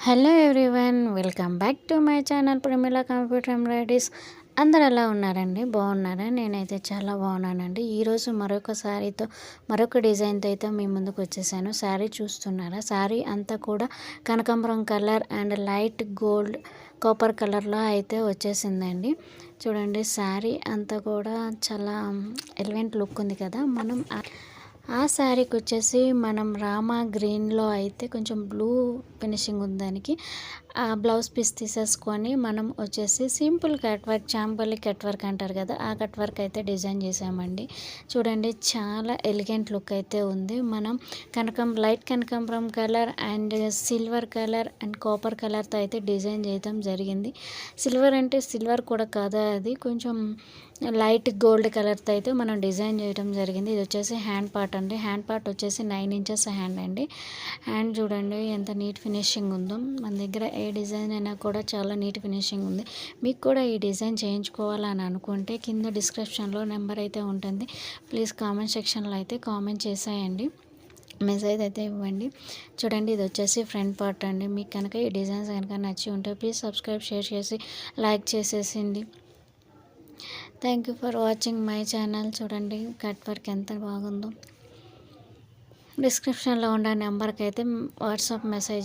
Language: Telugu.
Hello everyone, welcome back to my channel Pramila computer embroideries. అందరు ఎలా ఉన్నారండి? బాగున్నారా? నేనైతే చాలా బాగున్నానండి. ఈరోజు మరొక శారీతో మరొక డిజైన్తో అయితే మీ ముందుకు వచ్చేసాను. శారీ చూస్తున్నారా? శారీ అంతా కూడా కనకాంబరం colour and light gold copper కలర్లో అయితే వచ్చేసిందండి. చూడండి, శారీ అంతా కూడా చాలా ఎలిగెంట్ లుక్ ఉంది కదా. మనం ఆ శారీకి వచ్చేసి మనం రామా గ్రీన్లో అయితే కొంచెం బ్లూ ఫినిషింగ్ ఉంది. దానికి ఆ బ్లౌజ్ పీస్ తీసేసుకొని మనం వచ్చేసి simple cut work, Champalli cut work అంటారు కదా, ఆ కట్ వర్క్ అయితే డిజైన్ చేసామండి. చూడండి, చాలా ఎలిగెంట్ లుక్ అయితే ఉంది. మనం లైట్ కనకాంబరం colour and silver colour and copper కలర్తో అయితే డిజైన్ చేయడం జరిగింది. సిల్వర్ అంటే సిల్వర్ కూడా కాదా, అది కొంచెం లైట్ గోల్డ్ కలర్తో అయితే మనం డిజైన్ చేయడం జరిగింది. ఇది వచ్చేసి హ్యాండ్ పార్ట్ అండి. హ్యాండ్ పార్ట్ వచ్చేసి 9 ఇంచెస్ హ్యాండ్ అండి. హ్యాండ్ చూడండి ఎంత నీట్ ఫినిషింగ్ ఉందో. మన దగ్గర ఏ డిజైన్ అయినా కూడా చాలా నీట్ ఫినిషింగ్ ఉంది. మీకు కూడా ఈ డిజైన్ చేయించుకోవాలని అనుకుంటే కింద డిస్క్రిప్షన్లో నెంబర్ అయితే ఉంటుంది. ప్లీజ్ కామెంట్ సెక్షన్లో అయితే కామెంట్ చేసేయండి, మెసేజ్ అయితే ఇవ్వండి. చూడండి, ఇది వచ్చేసి ఫ్రంట్ పార్ట్ అండి. మీకు కనుక ఈ డిజైన్స్ కనుక నచ్చి ఉంటే ప్లీజ్ సబ్స్క్రైబ్, షేర్ చేసి లైక్ చేసేసింది. Thank you for watching my channel. చూడండి కట్ వర్క్ ఎంత బాగుందో. డిస్క్రిప్షన్లో ఉన్న నెంబర్కి అయితే వాట్సాప్ మెసేజ్